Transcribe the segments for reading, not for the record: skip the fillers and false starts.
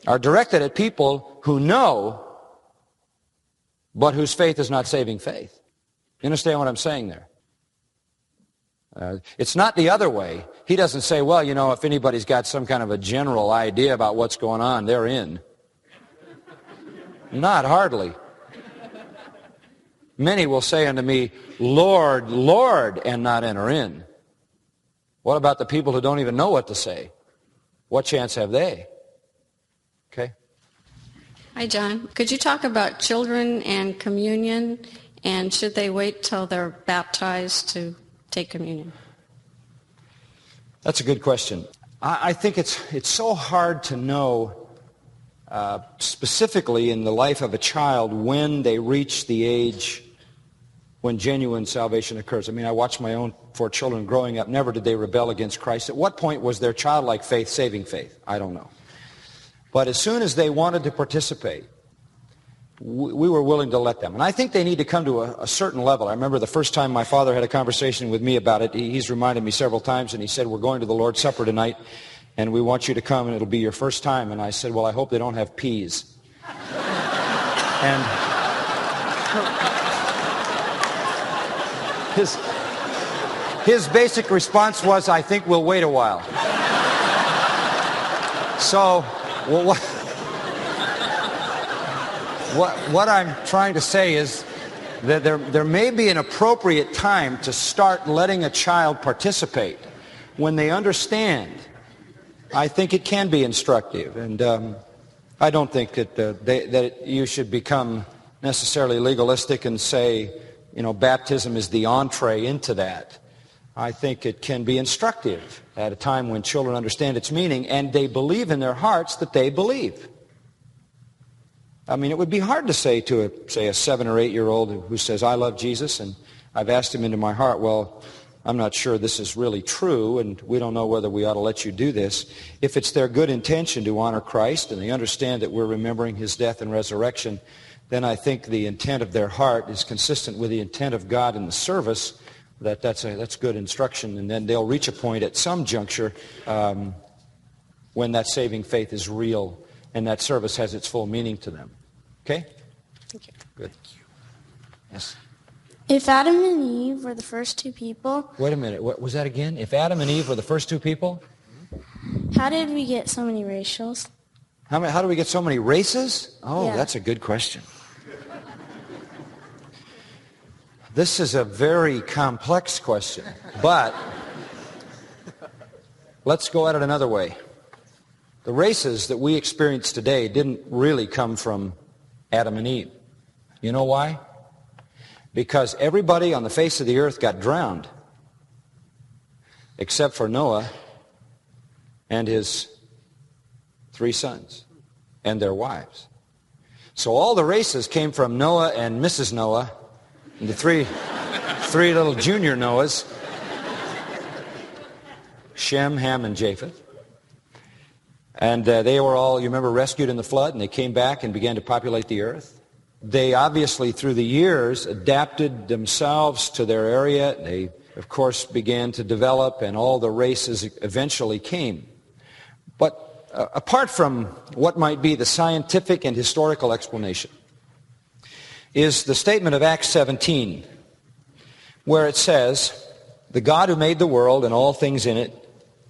are directed at people who know, but whose faith is not saving faith. You understand what I'm saying there? It's not the other way. He doesn't say, well, you know, if anybody's got some kind of a general idea about what's going on, they're in. Not hardly. Many will say unto me, Lord, Lord, and not enter in. What about the people who don't even know what to say? What chance have they? Okay. Hi, John. Could you talk about children and communion, and should they wait till they're baptized to take communion? That's a good question. I think it's so hard to know specifically in the life of a child when they reach the age when genuine salvation occurs. I mean, I watched my own 4 children growing up. Never did they rebel against Christ. At what point was their childlike faith saving faith? I don't know. But as soon as they wanted to participate, we were willing to let them. And I think they need to come to a certain level. I remember the first time my father had a conversation with me about it. He's reminded me several times, and he said, we're going to the Lord's Supper tonight, and we want you to come, and it'll be your first time. And I said, well, I hope they don't have peas. And his basic response was, I think we'll wait a while. So, well, what I'm trying to say is that there may be an appropriate time to start letting a child participate when they understand. I think it can be instructive, and I don't think that you should become necessarily legalistic and say, you know, baptism is the entree into that. I think it can be instructive at a time when children understand its meaning and they believe in their hearts that they believe. I mean, it would be hard to say to a 7 or 8 year old who says, I love Jesus and I've asked him into my heart, well, I'm not sure this is really true and we don't know whether we ought to let you do this. If it's their good intention to honor Christ and they understand that we're remembering his death and resurrection, then I think the intent of their heart is consistent with the intent of God in the service. That's good instruction, and then they'll reach a point at some juncture when that saving faith is real and that service has its full meaning to them. Okay? Thank you. Good. Yes? If Adam and Eve were the first 2 people... Wait a minute. What was that again? If Adam and Eve were the first 2 people? How did we get so many racials? How do we get so many races? Oh, yeah. That's a good question. This is a very complex question, but let's go at it another way. The races that we experience today didn't really come from Adam and Eve. You know why? Because everybody on the face of the earth got drowned, except for Noah and his 3 sons and their wives. So all the races came from Noah and Mrs. Noah, and the three little junior Noahs, Shem, Ham, and Japheth. And they were all, you remember, rescued in the flood, and they came back and began to populate the earth. They obviously, through the years, adapted themselves to their area. They, of course, began to develop, and all the races eventually came. But apart from what might be the scientific and historical explanation, is the statement of Acts 17, where it says, the God who made the world and all things in it,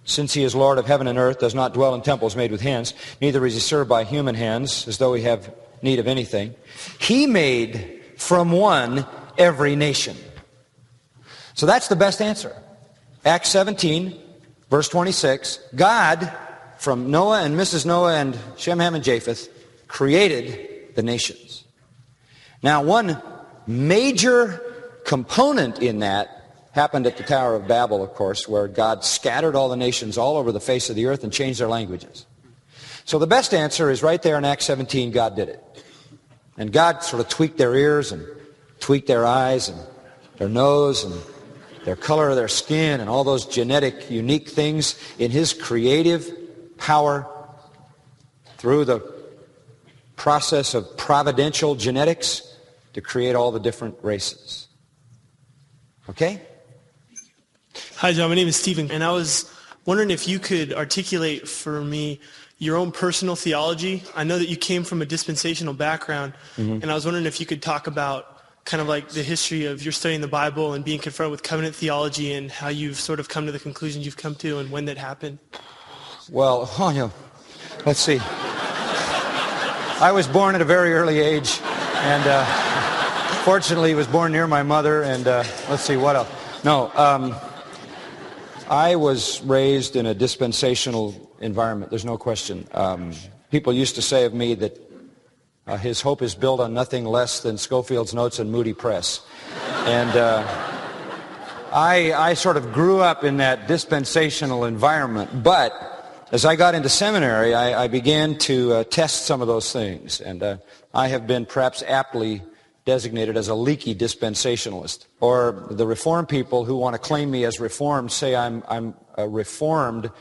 since he is Lord of heaven and earth, does not dwell in temples made with hands, neither is he served by human hands, as though he have need of anything. He made from one every nation. So that's the best answer. Acts 17, verse 26, God, from Noah and Mrs. Noah and Shem, Ham, and Japheth, created the nations. Now, one major component in that happened at the Tower of Babel, of course, where God scattered all the nations all over the face of the earth and changed their languages. So the best answer is right there in Acts 17, God did it. And God sort of tweaked their ears and tweaked their eyes and their nose and their color of their skin and all those genetic, unique things in his creative power through the process of providential genetics to create all the different races. Okay? Hi, John. My name is Stephen, and I was wondering if you could articulate for me your own personal theology. I know that you came from a dispensational background, and I was wondering if you could talk about kind of like the history of your studying the Bible and being confronted with covenant theology and how you've sort of come to the conclusions you've come to and when that happened. Well, let's see. I was born at a very early age, and fortunately was born near my mother, and let's see, what else? No, I was raised in a dispensational environment, there's no question. People used to say of me that his hope is built on nothing less than Schofield's Notes and Moody Press. And I sort of grew up in that dispensational environment, but as I got into seminary, I began to test some of those things, and I have been perhaps aptly designated as a leaky dispensationalist. Or the Reformed people who want to claim me as Reformed say I'm Reformed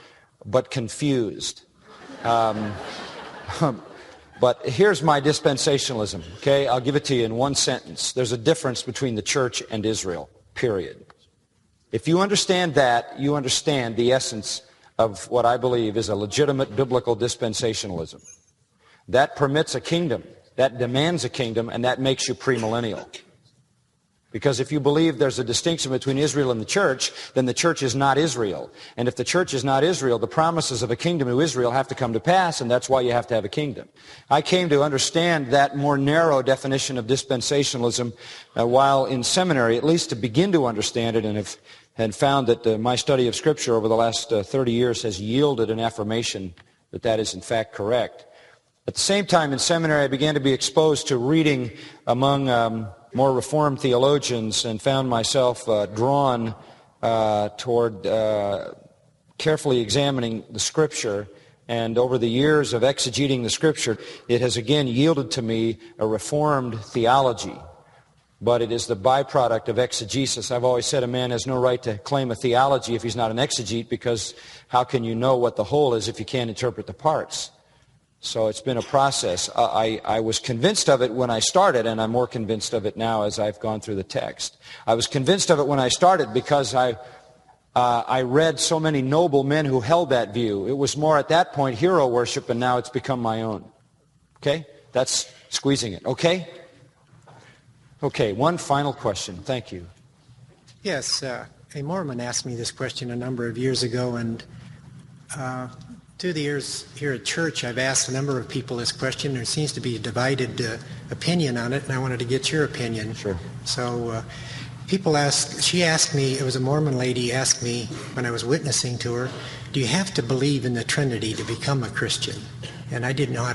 but confused. But here's my dispensationalism, okay? I'll give it to you in one sentence. There's a difference between the church and Israel, period. If you understand that, you understand the essence of what I believe is a legitimate biblical dispensationalism. That permits a kingdom, that demands a kingdom, and that makes you premillennial. Because if you believe there's a distinction between Israel and the church, then the church is not Israel. And if the church is not Israel, the promises of a kingdom to Israel have to come to pass, and that's why you have to have a kingdom. I came to understand that more narrow definition of dispensationalism while in seminary, at least to begin to understand it, and found that my study of Scripture over the last 30 years has yielded an affirmation that that is in fact correct. At the same time in seminary, I began to be exposed to reading among more Reformed theologians and found myself drawn toward carefully examining the Scripture. And over the years of exegeting the Scripture, it has again yielded to me a Reformed theology. But it is the byproduct of exegesis. I've always said a man has no right to claim a theology if he's not an exegete, because how can you know what the whole is if you can't interpret the parts? So it's been a process. I was convinced of it when I started, and I'm more convinced of it now as I've gone through the text. I was convinced of it when I started because I read so many noble men who held that view. It was more at that point hero worship, and now it's become my own. Okay? That's squeezing it. Okay? Okay, one final question. Thank you. Yes, a Mormon asked me this question a number of years ago, and through the years here at church, I've asked a number of people this question. There seems to be a divided opinion on it, and I wanted to get your opinion. Sure. So she asked me, it was a Mormon lady, asked me when I was witnessing to her, do you have to believe in the Trinity to become a Christian? And I didn't know how to